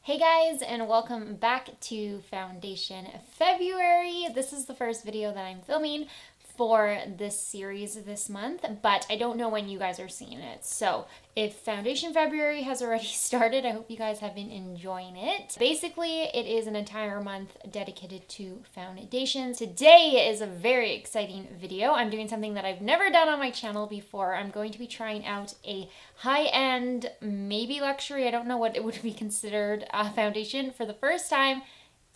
Hey guys, and welcome back to Foundation February. This is the first video that I'm filming for this series this month, but I don't know when you guys are seeing it. So if Foundation February has already started, I hope you guys have been enjoying it. Basically, it is an entire month dedicated to foundations. Today is a very exciting video. I'm doing something that I've never done on my channel before. I'm going to be trying out a high-end, maybe luxury, I don't know what it would be considered, foundation for the first time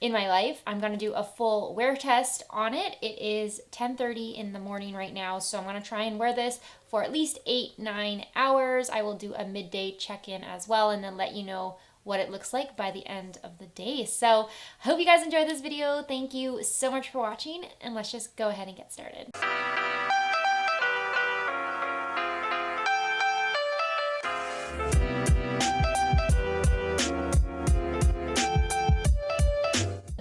in my life. I'm going to do a full wear test on it. It is 10:30 in the morning right now, so I'm going to try and wear this for at least 8-9 hours. I will do a midday check-in as well and then let you know what it looks like by the end of the day. So I hope you guys enjoyed this video. Thank you so much for watching, and let's just go ahead and get started.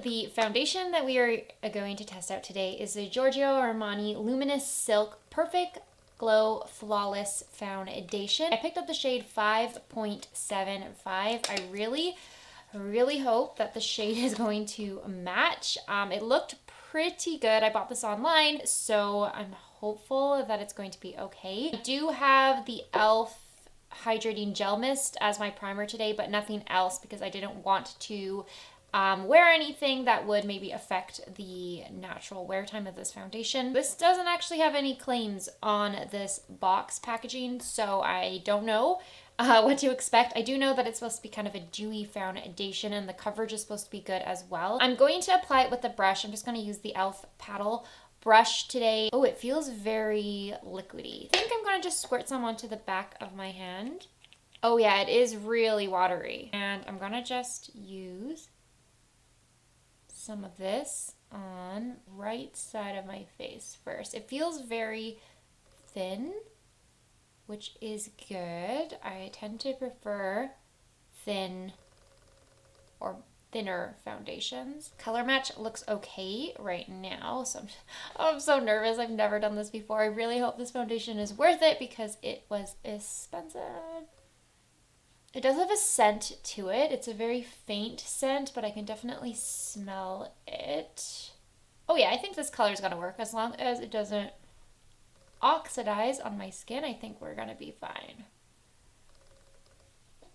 The foundation that we are going to test out today is the Giorgio Armani Luminous Silk Perfect Glow Flawless Foundation. I picked up the shade 5.75. I really hope that the shade is going to match. It looked pretty good. I bought this online, so I'm hopeful that it's going to be okay. I do have the e.l.f. Hydrating Gel Mist as my primer today, but nothing else because I didn't want to wear anything that would maybe affect the natural wear time of this foundation. This doesn't actually have any claims on this box packaging, so I don't know what to expect. I do know that it's supposed to be kind of a dewy foundation and the coverage is supposed to be good as well. I'm going to apply it with the brush. I'm just going to use the e.l.f. paddle brush today. Oh, it feels very liquidy. I think I'm going to just squirt some onto the back of my hand. Oh yeah, it is really watery. And I'm going to just use some of this on right side of my face first. It feels very thin, which is good. I tend to prefer thin or thinner foundations. Color match looks okay right now, so I'm so nervous. I've never done this before. I really hope this foundation is worth it because it was expensive. It does have a scent to it. It's a very faint scent, but I can definitely smell it. Oh yeah, I think this color is going to work. As long as it doesn't oxidize on my skin, I think we're going to be fine.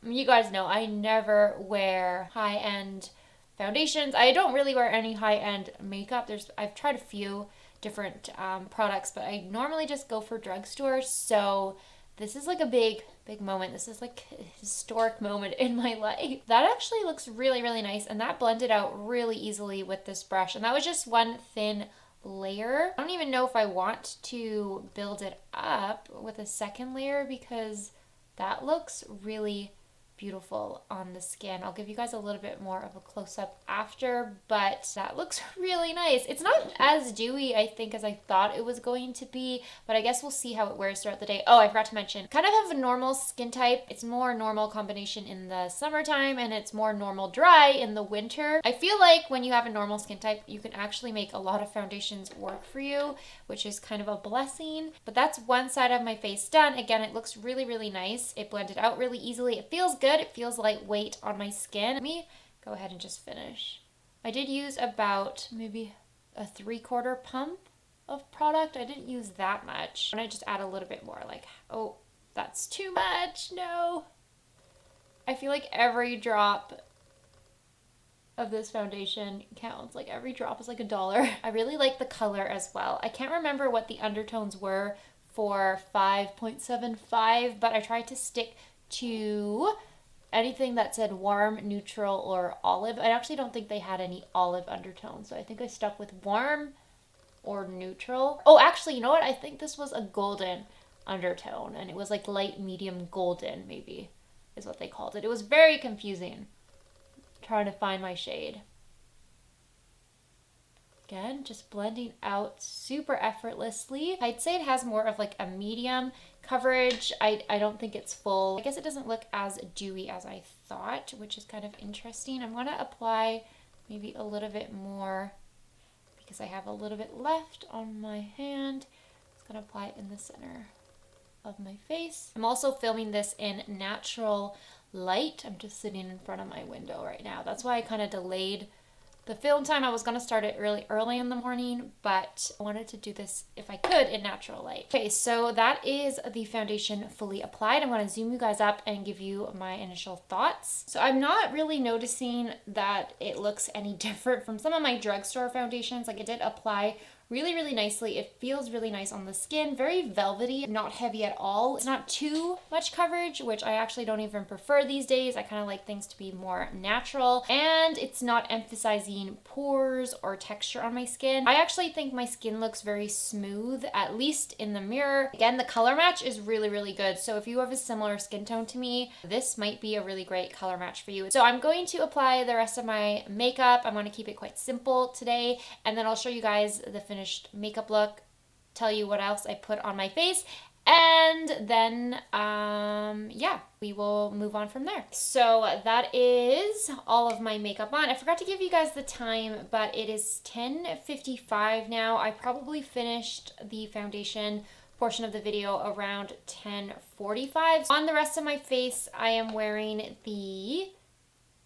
You guys know I never wear high-end foundations. I don't really wear any high-end makeup. I've tried a few different products, but I normally just go for drugstores. So this is like a big moment. This is like a historic moment in my life. That actually looks really nice, and that blended out really easily with this brush. And that was just one thin layer. I don't even know if I want to build it up with a second layer because that looks really beautiful on the skin. I'll give you guys a little bit more of a close-up after, but that looks really nice. It's not as dewy, I think, as I thought it was going to be, but I guess we'll see how it wears throughout the day. Oh, I forgot to mention, kind of have a normal skin type. It's more normal combination in the summertime, and it's more normal dry in the winter. I feel like when you have a normal skin type, you can actually make a lot of foundations work for you, which is kind of a blessing. But that's one side of my face done. Again, it looks really nice. It blended out really easily. It feels good. It feels lightweight on my skin. Let me go ahead and just finish. I did use about maybe a 3/4 pump of product. I didn't use that much. And I just add a little bit more, like, oh, that's too much. No. I feel like every drop of this foundation counts. Like every drop is like $1. I really like the color as well. I can't remember what the undertones were for 5.75, but I tried to stick to anything that said warm, neutral, or olive. I actually don't think they had any olive undertones, so I think I stuck with warm or neutral. Oh, actually, you know what? I think this was a golden undertone, and it was like light, medium, golden, maybe, is what they called it. It was very confusing trying to find my shade. Again, just blending out super effortlessly. I'd say it has more of like a medium coverage. I don't think it's full. I guess it doesn't look as dewy as I thought, which is kind of interesting. I'm going to apply maybe a little bit more because I have a little bit left on my hand. I'm just going to apply it in the center of my face. I'm also filming this in natural light. I'm just sitting in front of my window right now. That's why I kind of delayed the film time. I was going to start it really early in the morning, but I wanted to do this if I could in natural light. Okay, so that is the foundation fully applied. I'm going to zoom you guys up and give you my initial thoughts. So I'm not really noticing that it looks any different from some of my drugstore foundations. Like, it did apply really nicely. It feels really nice on the skin, very velvety, not heavy at all. It's not too much coverage, which I actually don't even prefer these days. I kind of like things to be more natural, and it's not emphasizing pores or texture on my skin. I actually think my skin looks very smooth, at least in the mirror. Again, the color match is really good. So if you have a similar skin tone to me, this might be a really great color match for you. So I'm going to apply the rest of my makeup. I'm going to keep it quite simple today, and then I'll show you guys the finished makeup look, tell you what else I put on my face, and then yeah, we will move on from there. So that is all of my makeup on. I forgot to give you guys the time, but it is 10:55 now. I probably finished the foundation portion of the video around 10:45. On the rest of my face, I am wearing the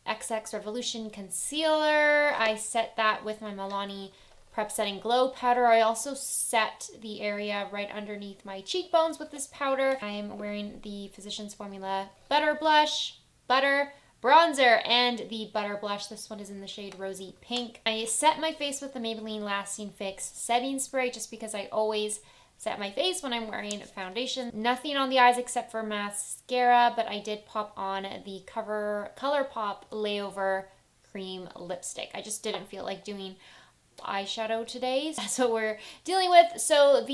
XX Revolution concealer. I set that with my Milani Prep Setting Glow powder. I also set the area right underneath my cheekbones with this powder. I'm wearing the Physicians Formula Butter Blush, Butter, Bronzer, and the Butter Blush. This one is in the shade Rosy Pink. I set my face with the Maybelline Lasting Fix Setting Spray just because I always set my face when I'm wearing foundation. Nothing on the eyes except for mascara, but I did pop on the ColourPop Layover Cream Lipstick. I just didn't feel like doing eyeshadow today. That's what we're dealing with. So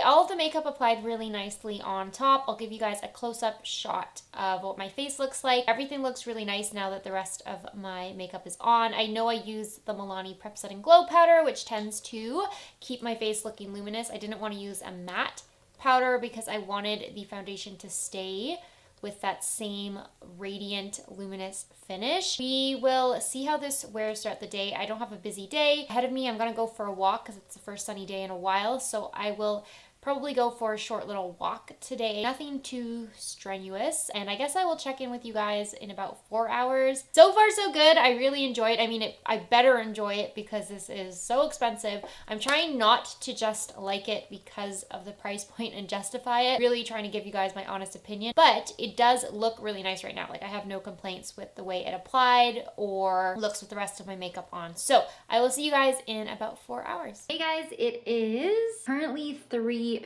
all of the makeup applied really nicely on top. I'll give you guys a close-up shot of what my face looks like. Everything looks really nice now that the rest of my makeup is on. I know I use the Milani Prep Setting Glow powder, which tends to keep my face looking luminous. I didn't want to use a matte powder because I wanted the foundation to stay with that same radiant, luminous finish. We will see how this wears throughout the day. I don't have a busy day ahead of me. I'm gonna go for a walk because it's the first sunny day in a while, so I will probably go for a short little walk today. Nothing too strenuous, and I guess I will check in with you guys in about 4 hours. So far, so good. I really enjoy it. I mean, I better enjoy it because this is so expensive. I'm trying not to just like it because of the price point and justify it. Really trying to give you guys my honest opinion, but it does look really nice right now. Like, I have no complaints with the way it applied or looks with the rest of my makeup on. So I will see you guys in about 4 hours. Hey guys, it is currently 3:15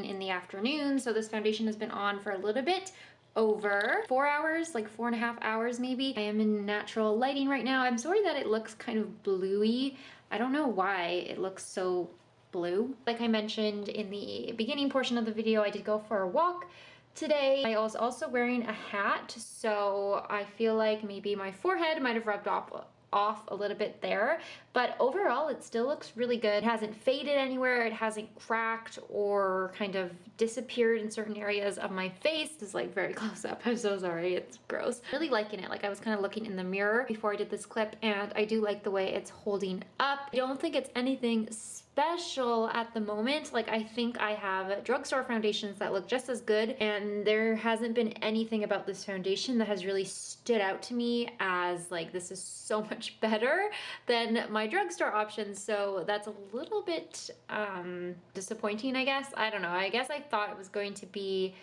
in the afternoon. So this foundation has been on for a little bit over 4 hours, like 4.5 hours maybe. I am in natural lighting right now. I'm sorry that it looks kind of bluey. I don't know why it looks so blue. Like I mentioned in the beginning portion of the video, I did go for a walk today. I was also wearing a hat, so I feel like maybe my forehead might have rubbed off a little bit there, but overall it still looks really good. It hasn't faded anywhere, it hasn't cracked or kind of disappeared in certain areas of my face. It's like very close up. I'm so sorry, it's gross. Really liking it. Like, I was kind of looking in the mirror before I did this clip, and I do like the way it's holding up. I don't think it's anything special at the moment. Like, I think I have drugstore foundations that look just as good, and there hasn't been anything about this foundation that has really stood out to me as like, this is so much better than my drugstore options. So that's a little bit disappointing, I guess. I don't know. I guess I thought it was going to be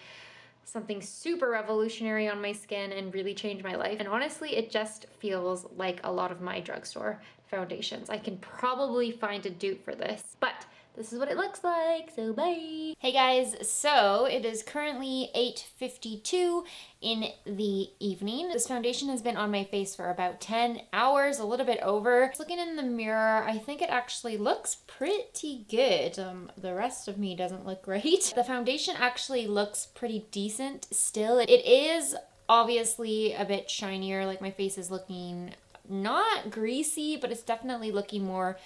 something super revolutionary on my skin and really change my life. And honestly, it just feels like a lot of my drugstore foundations. I can probably find a dupe for this, but this is what it looks like, so bye. Hey guys, so it is currently 8:52 in the evening. This foundation has been on my face for about 10 hours, a little bit over. Looking in the mirror, I think it actually looks pretty good. The rest of me doesn't look great. The foundation actually looks pretty decent still. It is obviously a bit shinier, like my face is looking not greasy, but it's definitely looking more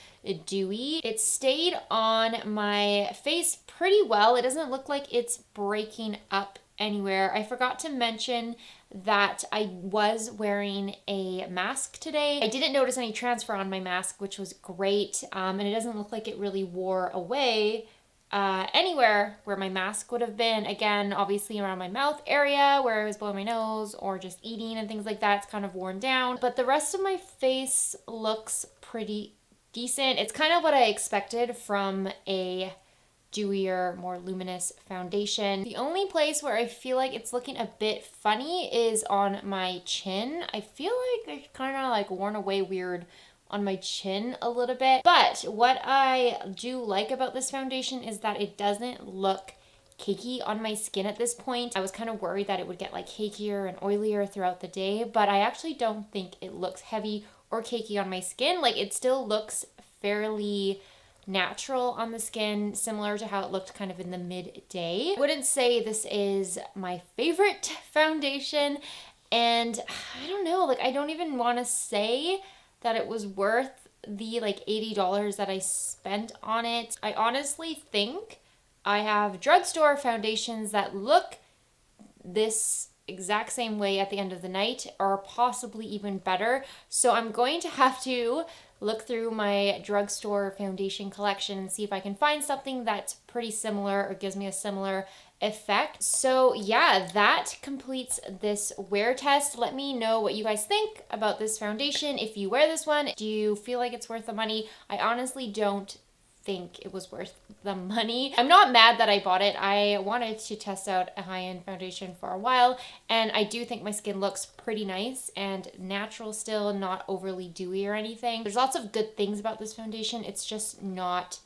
dewy. It stayed on my face pretty well. It doesn't look like it's breaking up anywhere. I forgot to mention that I was wearing a mask today. I didn't notice any transfer on my mask, which was great. And it doesn't look like it really wore away anywhere where my mask would have been. Again, obviously around my mouth area where I was blowing my nose or just eating and things like that. It's kind of worn down. But the rest of my face looks pretty decent. It's kind of what I expected from a dewier, more luminous foundation. The only place where I feel like it's looking a bit funny is on my chin. I feel like it's kind of like worn away weird on my chin a little bit. But what I do like about this foundation is that it doesn't look cakey on my skin at this point. I was kind of worried that it would get like cakier and oilier throughout the day, but I actually don't think it looks heavy or cakey on my skin. Like, it still looks fairly natural on the skin, similar to how it looked kind of in the midday. I wouldn't say this is my favorite foundation, and I don't know, like, I don't even want to say that it was worth the like $80 that I spent on it. I honestly think I have drugstore foundations that look this exact same way at the end of the night, or possibly even better. So I'm going to have to look through my drugstore foundation collection and see if I can find something that's pretty similar or gives me a similar effect. So yeah, that completes this wear test. Let me know what you guys think about this foundation. If you wear this one, do you feel like it's worth the money? I honestly don't think it was worth the money. I'm not mad that I bought it. I wanted to test out a high-end foundation for a while, and I do think my skin looks pretty nice and natural still, not overly dewy or anything. There's lots of good things about this foundation. It's just not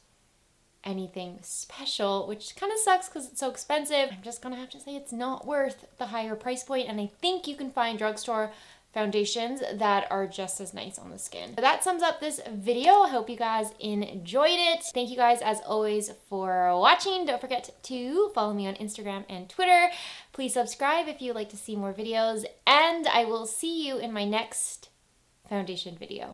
anything special, which kind of sucks because it's so expensive. I'm just gonna have to say it's not worth the higher price point, and I think you can find drugstore foundations that are just as nice on the skin. So that sums up this video. I hope you guys enjoyed it. Thank you guys as always for watching. Don't forget to follow me on Instagram and Twitter. Please subscribe if you'd like to see more videos, and I will see you in my next foundation video.